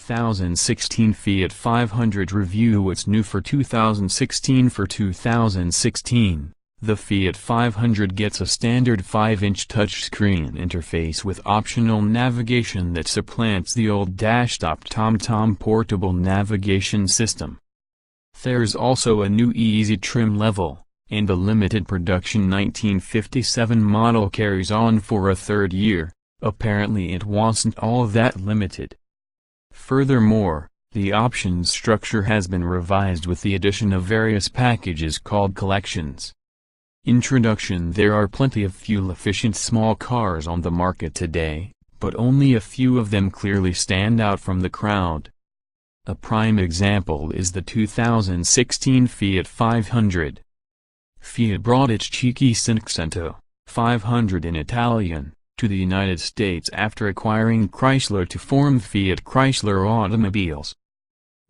2016 Fiat 500 review. What's new for 2016? For 2016, the Fiat 500 gets a standard 5-inch touchscreen interface with optional navigation that supplants the old dash-top TomTom portable navigation system. There's also a new easy trim level, and the limited production 1957 model carries on for a third year. Apparently it wasn't all that limited. Furthermore, the options structure has been revised with the addition of various packages called collections. Introduction: there are plenty of fuel-efficient small cars on the market today, but only a few of them clearly stand out from the crowd. A prime example is the 2016 Fiat 500. Fiat brought its cheeky Cinquecento, 500 in Italian, to the United States after acquiring Chrysler to form Fiat Chrysler Automobiles.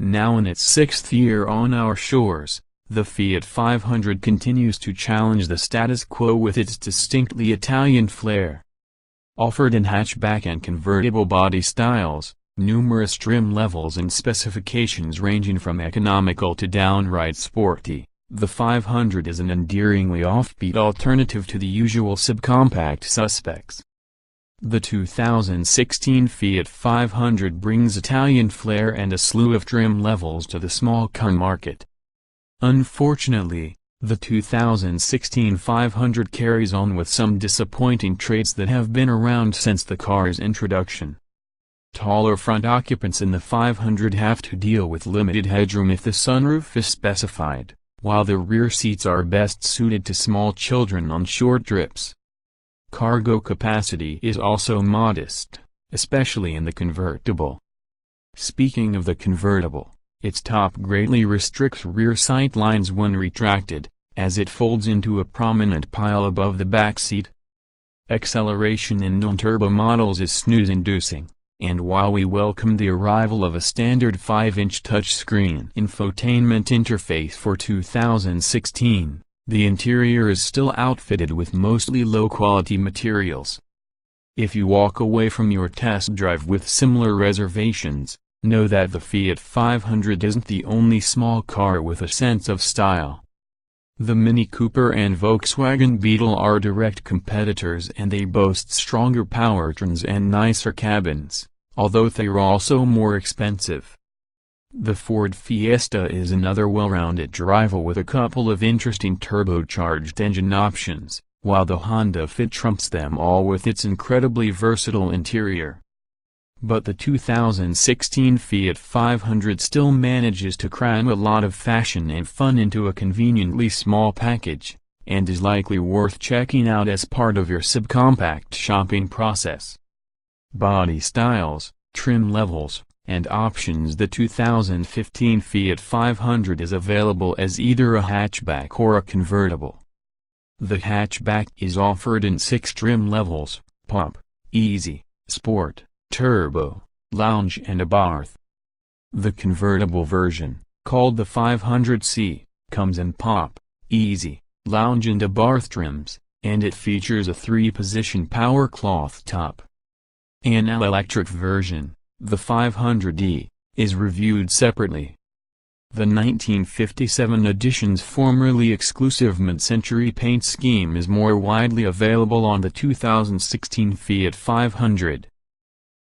Now in its sixth year on our shores, the Fiat 500 continues to challenge the status quo with its distinctly Italian flair. Offered in hatchback and convertible body styles, numerous trim levels and specifications ranging from economical to downright sporty, the 500 is an endearingly offbeat alternative to the usual subcompact suspects. The 2016 Fiat 500 brings Italian flair and a slew of trim levels to the small car market. Unfortunately, the 2016 500 carries on with some disappointing traits that have been around since the car's introduction. Taller front occupants in the 500 have to deal with limited headroom if the sunroof is specified, while the rear seats are best suited to small children on short trips. Cargo capacity is also modest, especially in the convertible. Speaking of the convertible, its top greatly restricts rear sight lines when retracted, as it folds into a prominent pile above the back seat. Acceleration in non-turbo models is snooze-inducing, and while we welcome the arrival of a standard 5-inch touchscreen infotainment interface for 2016, the interior is still outfitted with mostly low-quality materials. If you walk away from your test drive with similar reservations, know that the Fiat 500 isn't the only small car with a sense of style. The Mini Cooper and Volkswagen Beetle are direct competitors and they boast stronger powertrains and nicer cabins, although they're also more expensive. The Ford Fiesta is another well-rounded rival with a couple of interesting turbocharged engine options, while the Honda Fit trumps them all with its incredibly versatile interior. But the 2016 Fiat 500 still manages to cram a lot of fashion and fun into a conveniently small package, and is likely worth checking out as part of your subcompact shopping process. Body styles, trim levels, and options: the 2015 Fiat 500 is available as either a hatchback or a convertible. The hatchback is offered in 6 trim levels: Pop, Easy, Sport, Turbo, Lounge and Abarth. The convertible version, called the 500C, comes in Pop, Easy, Lounge and Abarth trims, and it features a 3-position power cloth top. An all-electric version, the 500E, is reviewed separately. The 1957 edition's formerly exclusive mid-century paint scheme is more widely available on the 2016 Fiat 500.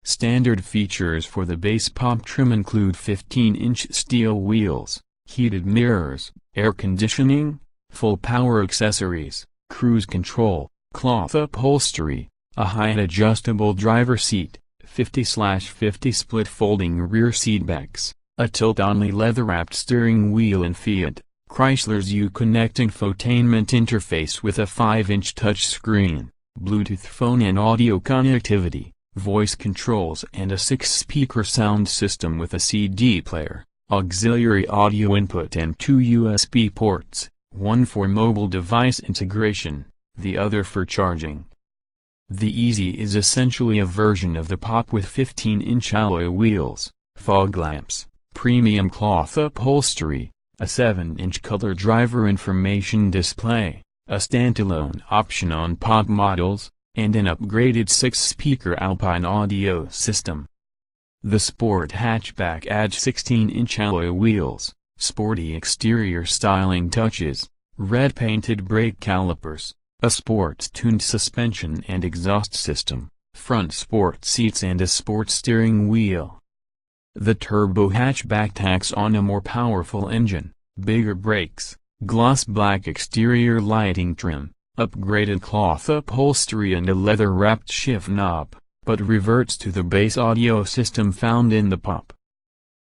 Standard features for the base Pop trim include 15-inch steel wheels, heated mirrors, air conditioning, full power accessories, cruise control, cloth upholstery, a height adjustable driver seat, 50/50 split folding rear seatbacks, a tilt-only leather-wrapped steering wheel and Fiat Chrysler's Uconnect infotainment interface with a 5-inch touchscreen, Bluetooth phone and audio connectivity, voice controls and a 6-speaker sound system with a CD player, auxiliary audio input and 2 USB ports, one for mobile device integration, the other for charging. The Easy is essentially a version of the Pop with 15-inch alloy wheels, fog lamps, premium cloth upholstery, a 7-inch color driver information display, a standalone option on Pop models, and an upgraded 6-speaker Alpine audio system. The sport hatchback adds 16-inch alloy wheels, sporty exterior styling touches, red-painted brake calipers, a sports-tuned suspension and exhaust system, front sport seats and a sports steering wheel. The turbo hatchback tacks on a more powerful engine, bigger brakes, gloss black exterior lighting trim, upgraded cloth upholstery and a leather-wrapped shift knob, but reverts to the base audio system found in the Pop.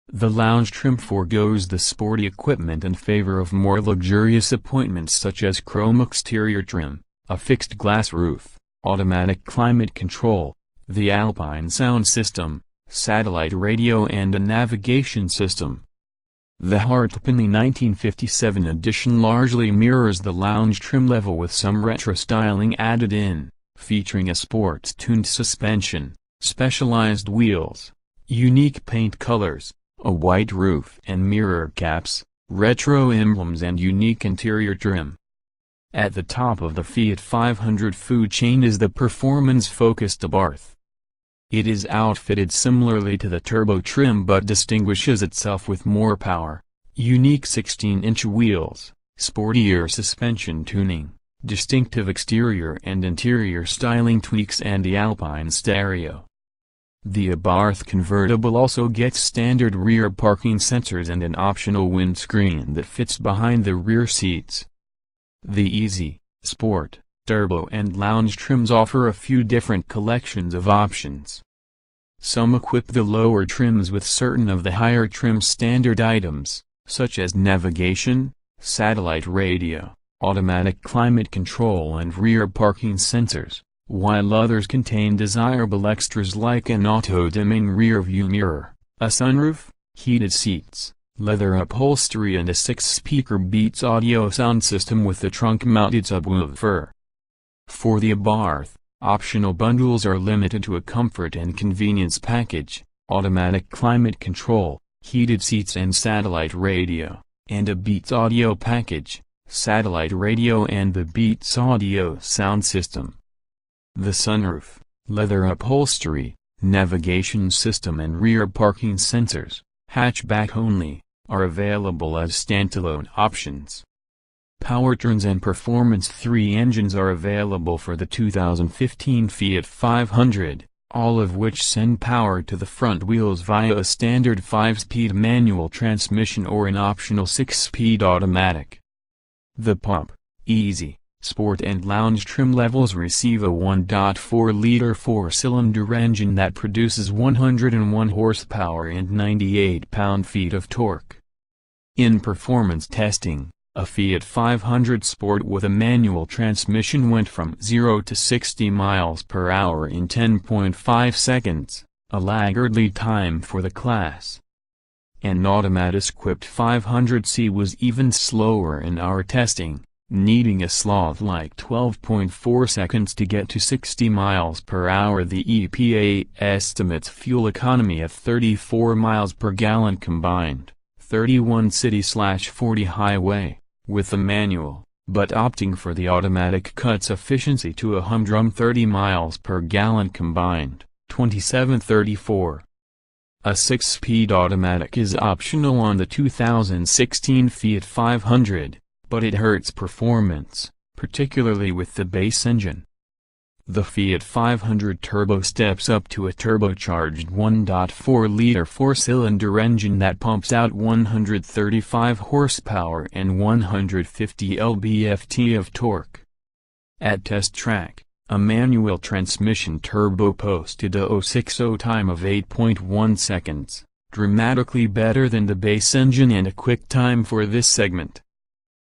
The lounge trim forgoes the sporty equipment in favor of more luxurious appointments such as chrome exterior trim, a fixed glass roof, automatic climate control, the Alpine sound system, satellite radio and a navigation system. The Hartpany 1957 edition largely mirrors the lounge trim level with some retro styling added in, featuring a sports-tuned suspension, specialized wheels, unique paint colors, a white roof and mirror caps, retro emblems and unique interior trim. At the top of the Fiat 500 food chain is the performance-focused Abarth. It is outfitted similarly to the turbo trim but distinguishes itself with more power, unique 16-inch wheels, sportier suspension tuning, distinctive exterior and interior styling tweaks and the Alpine stereo. The Abarth convertible also gets standard rear parking sensors and an optional windscreen that fits behind the rear seats. The Easy, Sport, Turbo and Lounge trims offer a few different collections of options. Some equip the lower trims with certain of the higher trim standard items, such as navigation, satellite radio, automatic climate control and rear parking sensors, while others contain desirable extras like an auto-dimming rear-view mirror, a sunroof, heated seats, leather upholstery and a 6-speaker Beats audio sound system with a trunk-mounted subwoofer. For the Abarth, optional bundles are limited to a comfort and convenience package, automatic climate control, heated seats and satellite radio, and a Beats audio package, satellite radio and the Beats audio sound system. The sunroof, leather upholstery, navigation system and rear parking sensors, hatchback only, are available as standalone options. Powertrains and Performance 3 engines are available for the 2015 Fiat 500, all of which send power to the front wheels via a standard 5-speed manual transmission or an optional 6-speed automatic. The Pop, Easy, Sport and Lounge trim levels receive a 1.4-liter 4-cylinder engine that produces 101 horsepower and 98 pound-feet of torque. In performance testing, a Fiat 500 Sport with a manual transmission went from 0 to 60 miles per hour in 10.5 seconds, a laggardly time for the class. An Automatis-equipped 500C was even slower in our testing, needing a sloth-like 12.4 seconds to get to 60 miles per hour. The EPA estimates fuel economy at 34 miles per gallon combined, 31 city/40 highway, with the manual, but opting for the automatic cuts efficiency to a humdrum 30 miles per gallon combined, 27-34. A 6-speed automatic is optional on the 2016 Fiat 500, but it hurts performance, particularly with the base engine. The Fiat 500 Turbo steps up to a turbocharged 1.4-liter 4-cylinder engine that pumps out 135 horsepower and 150 lb-ft of torque. At test track, a manual transmission turbo posted a 060 time of 8.1 seconds, dramatically better than the base engine and a quick time for this segment.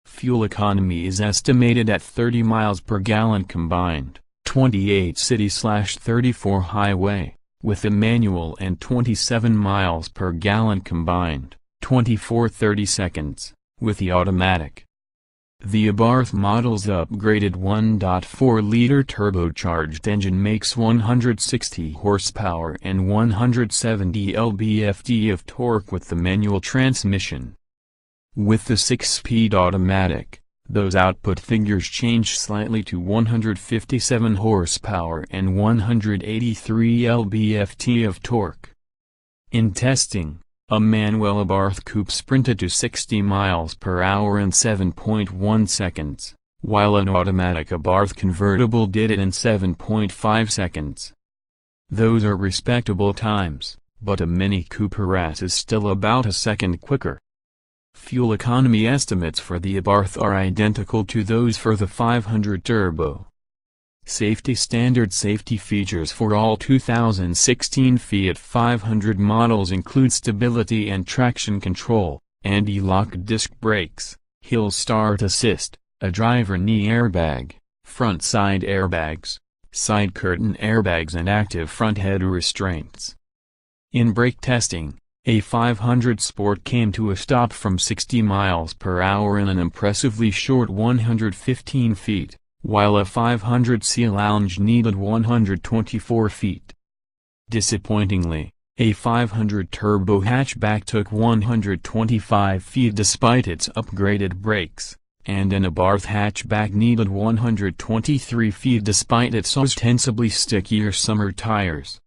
Fuel economy is estimated at 30 miles per gallon combined, 28 city/34 highway, with a manual and 27 miles per gallon combined, 24-30 seconds, with the automatic. The Abarth model's upgraded 1.4-liter turbocharged engine makes 160 horsepower and 170 lb-ft of torque with the manual transmission. With the 6-speed automatic, those output figures change slightly to 157 horsepower and 183 lb-ft of torque. In testing, a manual Abarth coupe sprinted to 60 miles per hour in 7.1 seconds, while an automatic Abarth convertible did it in 7.5 seconds. Those are respectable times, but a Mini Cooper S is still about a second quicker. Fuel economy estimates for the Abarth are identical to those for the 500 Turbo. Safety features for all 2016 Fiat 500 models include stability and traction control, anti-lock disc brakes, hill start assist, a driver knee airbag, front side airbags, side curtain airbags and active front head restraints. In brake testing, a 500 Sport came to a stop from 60 miles per hour in an impressively short 115 feet. While a 500C Lounge needed 124 feet. Disappointingly, a 500 Turbo hatchback took 125 feet despite its upgraded brakes, and an Abarth hatchback needed 123 feet despite its ostensibly stickier summer tires.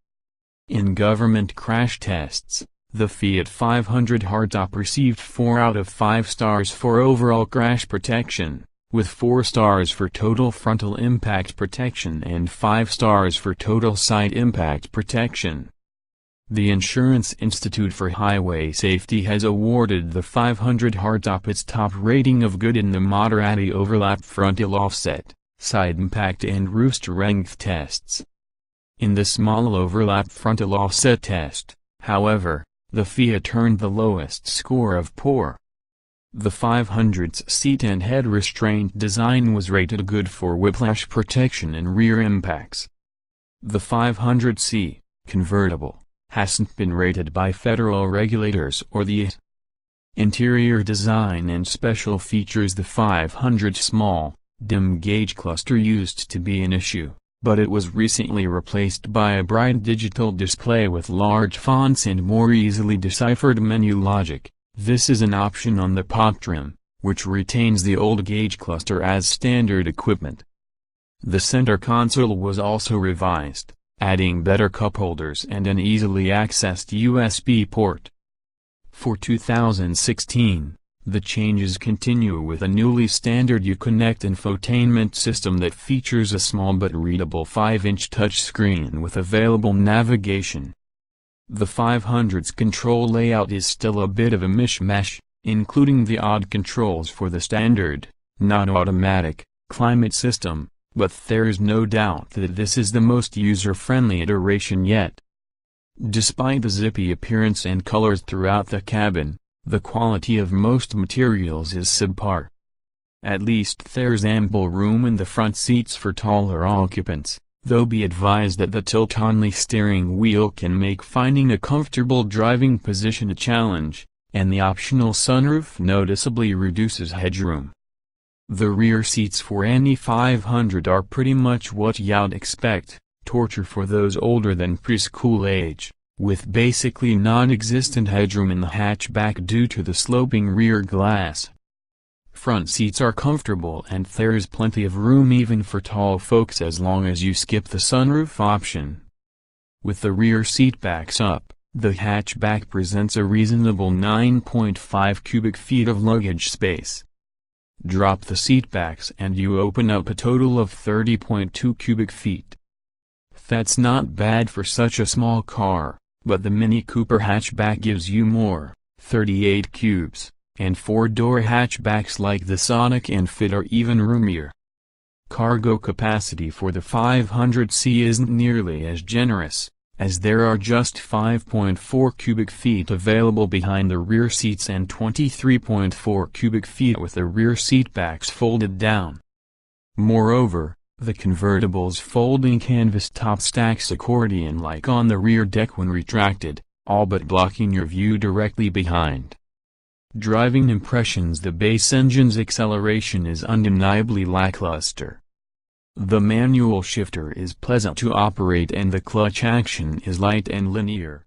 In government crash tests, the Fiat 500 hardtop received 4 out of 5 stars for overall crash protection, with 4 stars for total frontal impact protection and 5 stars for total side impact protection. The Insurance Institute for Highway Safety has awarded the 500 hardtop its top rating of good in the Moderati overlap frontal offset, side impact and roof strength tests. In the small overlap frontal offset test, however, the Fiat earned the lowest score of poor. The 500's seat and head restraint design was rated good for whiplash protection and rear impacts. The 500C, convertible, hasn't been rated by federal regulators or the interior design and special features. The 500's small, dim gauge cluster used to be an issue, but it was recently replaced by a bright digital display with large fonts and more easily deciphered menu logic. This is an option on the pot trim, which retains the old gauge cluster as standard equipment. The center console was also revised, adding better cup holders and an easily accessed USB port. For 2016, the changes continue with a newly standard Uconnect infotainment system that features a small but readable 5-inch touchscreen with available navigation. The 500's control layout is still a bit of a mishmash, including the odd controls for the standard, non-automatic, climate system, but there's no doubt that this is the most user-friendly iteration yet. Despite the zippy appearance and colors throughout the cabin, the quality of most materials is subpar. At least there's ample room in the front seats for taller occupants, though be advised that the tilt-only steering wheel can make finding a comfortable driving position a challenge, and the optional sunroof noticeably reduces headroom. The rear seats for any 500 are pretty much what you'd expect, torture for those older than preschool age, with basically non-existent headroom in the hatchback due to the sloping rear glass. Front seats are comfortable and there's plenty of room even for tall folks as long as you skip the sunroof option. With the rear seat backs up, the hatchback presents a reasonable 9.5 cubic feet of luggage space. Drop the seat backs and you open up a total of 30.2 cubic feet. That's not bad for such a small car, but the Mini Cooper hatchback gives you more, 38 cubes. And 4-door hatchbacks like the Sonic and Fit are even roomier. Cargo capacity for the 500C isn't nearly as generous, as there are just 5.4 cubic feet available behind the rear seats and 23.4 cubic feet with the rear seat backs folded down. Moreover, the convertible's folding canvas top stacks accordion-like on the rear deck when retracted, all but blocking your view directly behind. Driving impressions: the base engine's acceleration is undeniably lackluster. The manual shifter is pleasant to operate and the clutch action is light and linear.